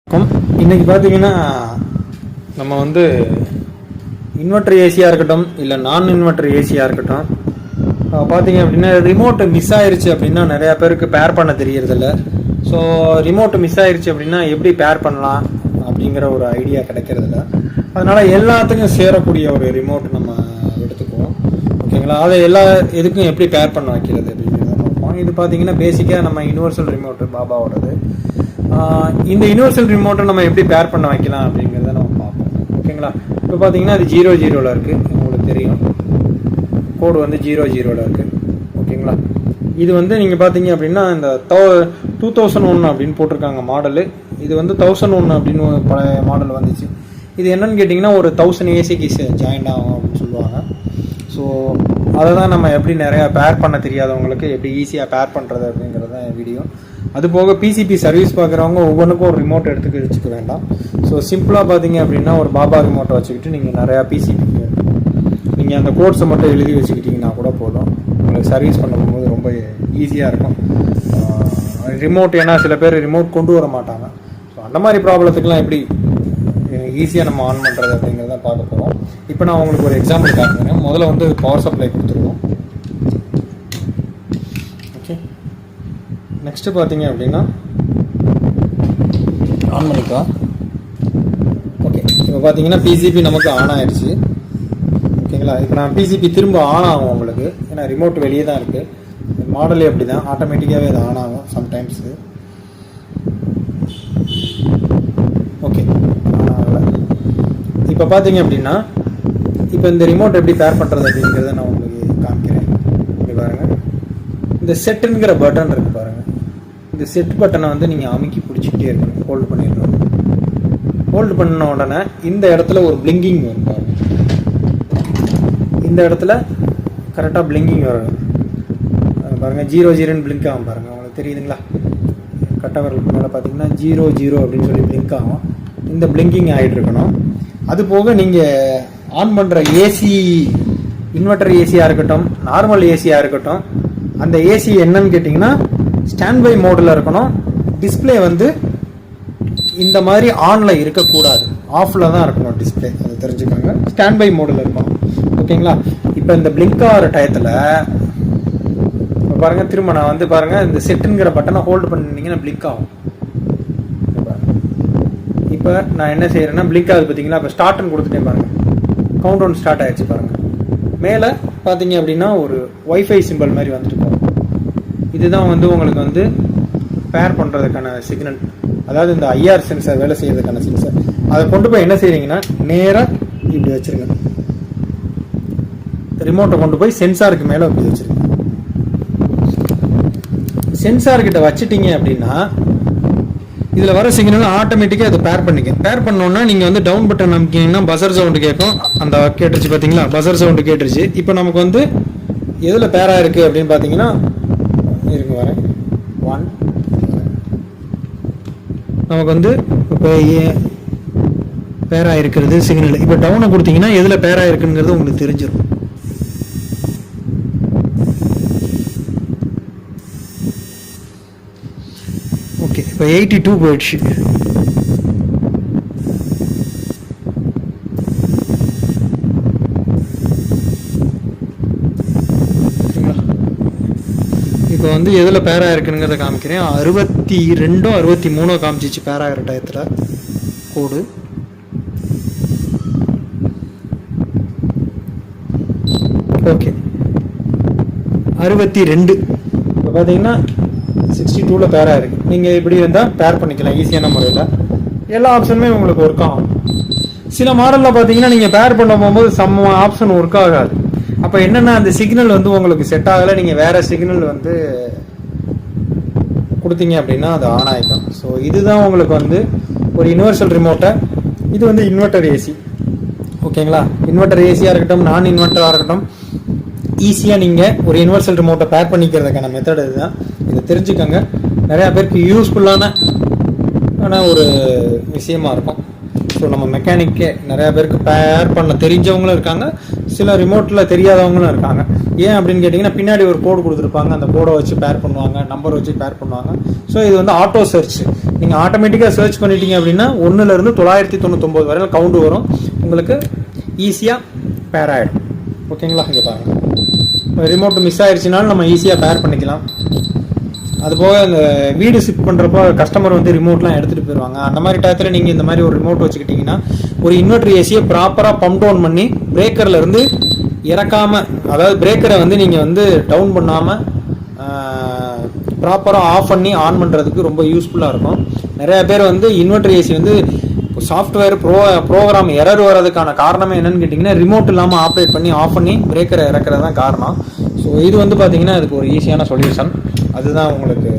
இன்னைக்கு பார்த்தீங்கன்னா நம்ம வந்து இன்வெர்டர் ஏசியாக இருக்கட்டும் இல்லை நான் இன்வெர்டர் ஏசியாக இருக்கட்டும் பார்த்தீங்க அப்படின்னா ரிமோட்டு மிஸ் ஆயிருச்சு அப்படின்னா நிறையா பேருக்கு பேர் பண்ண தெரியறதில்ல. ஸோ ரிமோட்டு மிஸ் ஆயிருச்சு அப்படின்னா எப்படி பேர் பண்ணலாம் அப்படிங்கிற ஒரு ஐடியா கிடைக்கிறதில்ல. அதனால் எல்லாத்துக்கும் சேரக்கூடிய ஒரு ரிமோட் நம்ம எடுத்துக்குவோம். ஓகேங்களா, அதை எல்லா இதுக்கும் எப்படி பேர் பண்ண வைக்கிறது அப்படிங்கிறத பார்ப்போம். இது பார்த்தீங்கன்னா பேசிக்காக நம்ம யூனிவர்சல் ரிமோட்டு பாபாவோடது. இந்த யூனிவர்சல் ரிமோட்டை நம்ம எப்படி பேர் பண்ண வைக்கலாம் அப்படிங்கிறத நம்ம பார்ப்போம். ஓகேங்களா, இப்போ பார்த்தீங்கன்னா அது 00 இருக்குது, உங்களுக்கு தெரியும். கோடு வந்து 00 இருக்குது. ஓகேங்களா, இது வந்து நீங்கள் பார்த்தீங்க அப்படின்னா இந்த 2001 அப்படின்னு போட்டிருக்காங்க மாடலு. இது வந்து 1001 அப்படின்னு பழைய மாடல் வந்துச்சு. இது என்னன்னு கேட்டிங்கன்னா ஒரு 1000 ஏசிக்கு ஜாயின் ஆகும் அப்படின்னு சொல்லுவாங்க. ஸோ அதை தான் நம்ம எப்படி நிறையா பேர் பண்ண தெரியாதவங்களுக்கு எப்படி ஈஸியாக பேர் பண்ணுறது அப்படிங்கிறது தான் வீடியோ. அது போக பிசிபி சர்வீஸ் பார்க்குறவங்க ஒவ்வொன்றுக்கும் ஒரு ரிமோட் எடுத்துக்க வச்சுக்க வேண்டாம். ஸோ சிம்பிளாக பார்த்தீங்க அப்படின்னா ஒரு பாபா ரிமோட்டை வச்சுக்கிட்டு நீங்கள் நிறையா பிசிபி நீங்கள் அந்த கோட்ஸை மட்டும் எழுதி வச்சுக்கிட்டிங்கன்னா கூட போதும். உங்களுக்கு சர்வீஸ் பண்ணும்போது ரொம்ப ஈஸியாக இருக்கும் ரிமோட். ஏன்னா சில பேர் ரிமோட் கொண்டு வர மாட்டாங்க. ஸோ அந்த மாதிரி ப்ராப்ளத்துக்கெலாம் எப்படி ஈஸியாக நம்ம ஆன் பண்ணுறது அப்படிங்கிறத பார்க்க போகிறோம். இப்போ நான் உங்களுக்கு ஒரு எக்ஸாம்பிள் காட்டுறேன். முதல்ல வந்து பவர் சப்ளை கொடுத்துருவோம். ஓகே, நெக்ஸ்ட்டு பார்த்தீங்க அப்படின்னா ஆன் பண்ணிக்கலாம். ஓகே, இப்போ பார்த்தீங்கன்னா பிசிபி நமக்கு ஆன் ஆயிடுச்சு. ஓகேங்களா, இப்போ நான் பிசிபி திரும்ப ஆன் ஆகும் உங்களுக்கு. ஏன்னா ரிமோட் வெளியே தான் இருக்குது. மாடலே அப்படி தான், ஆட்டோமேட்டிக்காகவே அது ஆன் ஆகும் சம்டைம்ஸு. ஓகே, இப்போ பார்த்தீங்க அப்படின்னா இப்போ இந்த ரிமோட் எப்படி பேர் பண்ணுறது அப்படிங்கிறத நான் உங்களுக்கு காமிக்கிறேன். இங்கே பாருங்கள், இந்த செட்டுங்கிற பட்டன் இருக்குது பாருங்கள். இந்த செட் பட்டனை வந்து நீங்கள் அமுக்கி பிடிச்சிக்கிட்டே இருக்கணும், ஹோல்டு பண்ணிடணும். ஹோல்டு பண்ண உடனே இந்த இடத்துல ஒரு பிளிங்கிங் வரும் பாருங்கள். இந்த இடத்துல கரெக்டாக பிளிங்கிங் வரும் பாருங்கள். 00 பிளிங்க் ஆகும் பாருங்கள், உங்களுக்கு தெரியுதுங்களா? கட்டவர்களுக்கு மேலே பார்த்தீங்கன்னா 00 அப்படின்னு சொல்லி பிளிங்க் ஆகும். இந்த பிளிங்கிங் ஆகிட்டு இருக்கணும். அது போக நீங்கள் ஆன் பண்ணுற ஏசி, இன்வெர்டர் ஏசியாக இருக்கட்டும், நார்மல் ஏசியாக இருக்கட்டும், அந்த ஏசி என்னன்னு கேட்டிங்கன்னா ஸ்டாண்ட் பை மோடில் இருக்கணும். டிஸ்பிளே வந்து இந்த மாதிரி ஆனில் இருக்கக்கூடாது, ஆஃபில் தான் இருக்கணும் டிஸ்பிளே. அதை தெரிஞ்சுக்கோங்க, ஸ்டாண்ட் பை மோடில் இருக்கணும். ஓகேங்களா, இப்போ இந்த பிளிங்க் ஆகிற டயத்தில் பாருங்கள், திரும்ப நான் வந்து பாருங்கள் இந்த செட்டுங்கிற பட்டனை ஹோல்டு பண்ணிங்கன்னா பிளிங்க் ஆகும். இப்போ நான் என்ன செய்கிறேன்னா பிளிங்க் ஆகுது பார்த்தீங்களா? இப்போ ஸ்டார்ட்னு கொடுத்துட்டேன் பாருங்கள், கவுண்ட் டவுன் ஸ்டார்ட் ஆகிடுச்சு பாருங்கள். மேலே பார்த்தீங்க அப்படின்னா ஒரு ஒய்ஃபை சிம்பிள் மாதிரி வந்துட்டு போகும். இதுதான் வந்து உங்களுக்கு வந்து பேர் பண்ணுறதுக்கான சிக்னல். அதாவது இந்த ஐஆர் சென்சார் வேலை செய்யறதுக்கான சென்சார். அதை கொண்டு போய் என்ன செய்கிறீங்கன்னா நேராக இப்படி வச்சுருங்க. ரிமோட்டை கொண்டு போய் சென்சாருக்கு மேலே இப்படி வச்சுருங்க. சென்சார்கிட்ட வச்சுட்டீங்க அப்படின்னா இதில் வர சிக்னல் ஆட்டோமேட்டிக்காக அதை பேர் பண்ணிக்க. பேர் பண்ணோன்னா நீங்கள் வந்து டவுன் பட்டன் அமைக்கிங்கன்னா பசர் சவுண்டு கேட்கும். அந்த கேட்டுருச்சு பார்த்தீங்களா? பசர் சவுண்டு கேட்டுருச்சு. இப்போ நமக்கு வந்து எதில் பேராக இருக்குது அப்படின்னு பார்த்தீங்கன்னா இருக்கு வரேன் 1 நமக்கு வந்து இப்போ பேராக இருக்கிறது சிக்னல். இப்போ டவுனை கொடுத்தீங்கன்னா எதில் பேராக இருக்குங்கிறது உங்களுக்கு தெரிஞ்சிடும். ஓகே, இப்போ 82 போயிடுச்சு. இப்போ வந்து எதில் பேராக இருக்குங்கிறத காமிக்கிறேன். 62 63 காமிச்சிச்சு பேராகிற டயத்தில் கோடு. ஓகே, 62 இப்போ பார்த்தீங்கன்னா 62ல் பேராக இருக்குது. நீங்கள் இப்படி இருந்தால் பேர் பண்ணிக்கலாம் ஈஸியான முறையில். எல்லா ஆப்ஷனுமே உங்களுக்கு ஒர்க் ஆகும். சில மாடலில் பார்த்தீங்கன்னா நீங்கள் பேர் பண்ண போகும்போது சம்ம ஆப்ஷன் ஒர்க் ஆகாது. அப்போ என்னென்னா அந்த சிக்னல் வந்து உங்களுக்கு செட் ஆகலை, நீங்கள் வேறு சிக்னல் வந்து கொடுத்தீங்க அப்படின்னா அது ஆன் ஆகிக்கும். ஸோ இதுதான் உங்களுக்கு வந்து ஒரு யூனிவர்சல் ரிமோட்டை. இது வந்து இன்வெர்டர் ஏசி. ஓகேங்களா, இன்வெர்டர் ஏசியாக இருக்கட்டும், நான் இன்வெர்டராக இருக்கட்டும், ஈஸியாக நீங்கள் ஒரு யூனிவர்சல் ரிமோட்டை பேர் பண்ணிக்கிறதுக்கான மெத்தட் இதுதான். இதை தெரிஞ்சுக்கோங்க. நிறையா பேருக்கு யூஸ்ஃபுல்லான ஒரு விஷயமா இருக்கும். ஸோ நம்ம மெக்கானிக்கே நிறையா பேருக்கு பேர் பண்ண தெரிஞ்சவங்களும் இருக்காங்க, சில ரிமோட்டில் தெரியாதவங்களும் இருக்காங்க. ஏன் அப்படின்னு கேட்டிங்கன்னா, பின்னாடி ஒரு கோடு கொடுத்துருப்பாங்க, அந்த கோடை வச்சு பேர் பண்ணுவாங்க, நம்பர் வச்சு பேர் பண்ணுவாங்க. ஸோ இது வந்து ஆட்டோ சர்ச். நீங்கள் ஆட்டோமேட்டிக்காக சர்ச் பண்ணிட்டீங்க அப்படின்னா 1லேருந்து 999 வரையில் கவுண்ட் வரும், உங்களுக்கு ஈஸியாக பேர் ஆகிடும். ஓகேங்களா? இங்கே பாருங்கள், ரிமோட் மிஸ் ஆயிடுச்சுனாலும் நம்ம ஈஸியாக பேர் பண்ணிக்கலாம். அதுபோக இந்த வீடு ஷிஃப்ட் பண்ணுறப்போ கஸ்டமர் வந்து ரிமோட்லாம் எடுத்துகிட்டு போயிடுவாங்க. அந்த மாதிரி டயத்தில் நீங்கள் இந்த மாதிரி ஒரு ரிமோட் வச்சுக்கிட்டிங்கன்னா, ஒரு இன்வெர்டர் ஏசியை ப்ராப்பராக பம்ப் டவுன் பண்ணி பிரேக்கரில் இருந்து இறக்காமல், அதாவது பிரேக்கரை வந்து நீங்கள் வந்து டவுன் பண்ணாமல் ப்ராப்பராக ஆஃப் பண்ணி ஆன் பண்ணுறதுக்கு ரொம்ப யூஸ்ஃபுல்லாக இருக்கும். நிறையா பேர் வந்து இன்வெர்டர் ஏசி வந்து சாஃப்ட்வேர் ப்ரோக்ராம் எரர் வர்றதுக்கான காரணமே என்னன்னு கேட்டிங்கன்னா, ரிமோட் இல்லாமல் ஆப்ரேட் பண்ணி ஆஃப் பண்ணி பிரேக்கரை இறக்குறது தான் காரணம். ஸோ இது வந்து பார்த்திங்கன்னா அதுக்கு ஒரு ஈஸியான சொல்யூஷன். அதுதான் உங்களுக்கு